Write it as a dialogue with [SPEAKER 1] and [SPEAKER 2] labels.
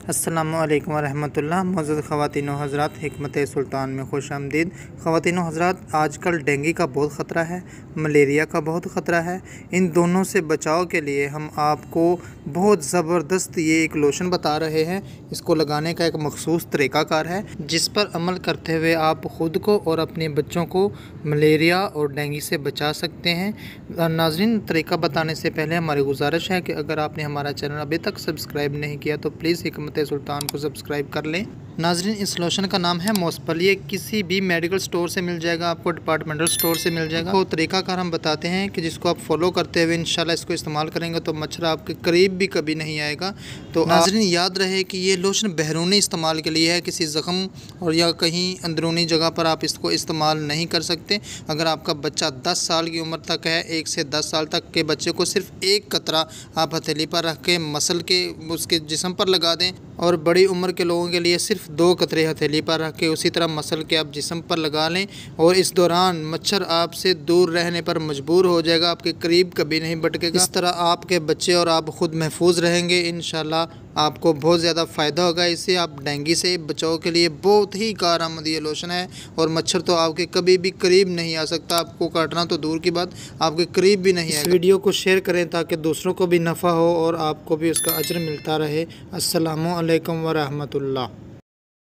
[SPEAKER 1] अस्सलामुअलैकुम वरहमतुल्लाह। मौजूद ख़वातीन व हज़रात, हिकमत सुल्तान में खुश आमदीद। ख़वातीन व हज़रात, आजकल डेंगू का बहुत ख़तरा है, मलेरिया का बहुत ख़तरा है। इन दोनों से बचाव के लिए हम आपको बहुत ज़बरदस्त ये एक लोशन बता रहे हैं। इसको लगाने का एक मखसूस तरीक़ाकार है जिस पर अमल करते हुए आप ख़ुद को और अपने बच्चों को मलेरिया और डेंगू से बचा सकते हैं। नाज़रीन, तरीक़ा बताने से पहले हमारी गुजारिश है कि अगर आपने हमारा चैनल अभी तक सब्सक्राइब नहीं किया तो प्लीज़ हिकमत सुल्तान को सब्सक्राइब कर लें। नाज़रीन, इस लोशन का नाम है मॉस्पल। ये किसी भी मेडिकल स्टोर से मिल जाएगा, आपको डिपार्टमेंटल स्टोर से मिल जाएगा। तो तरीक़ाकार हम बताते हैं कि जिसको आप फॉलो करते हुए इंशाल्लाह इसको इस्तेमाल करेंगे तो मच्छर आपके करीब भी कभी नहीं आएगा। तो नाज़रीन, याद रहे कि ये लोशन बैरूनी इस्तेमाल के लिए है, किसी ज़ख़म और या कहीं अंदरूनी जगह पर आप इसको इस्तेमाल नहीं कर सकते। अगर आपका बच्चा 10 साल की उम्र तक है, 1 से 10 साल तक के बच्चे को सिर्फ एक कतरा आप हथेली पर रख के मसल के उसके जिस्म पर लगा दें, और बड़ी उम्र के लोगों के लिए सिर्फ 2 कतरे हथेली पर रख के उसी तरह मसल के आप जिस्म पर लगा लें। और इस दौरान मच्छर आपसे दूर रहने पर मजबूर हो जाएगा, आपके करीब कभी नहीं भटकेगा। इस तरह आपके बच्चे और आप ख़ुद महफूज रहेंगे। इंशाल्लाह आपको बहुत ज़्यादा फ़ायदा होगा। इससे आप डेंगू से बचाव के लिए बहुत ही कारआमद ये लोशन है, और मच्छर तो आपके कभी भी करीब नहीं आ सकता। आपको काटना तो दूर की बात, आपके करीब भी नहीं आएगा। इस वीडियो को शेयर करें ताकि दूसरों को भी नफ़ा हो और आपको भी उसका अजर मिलता रहे। अस्सलामु अलैकुम व रहमतुल्लाह।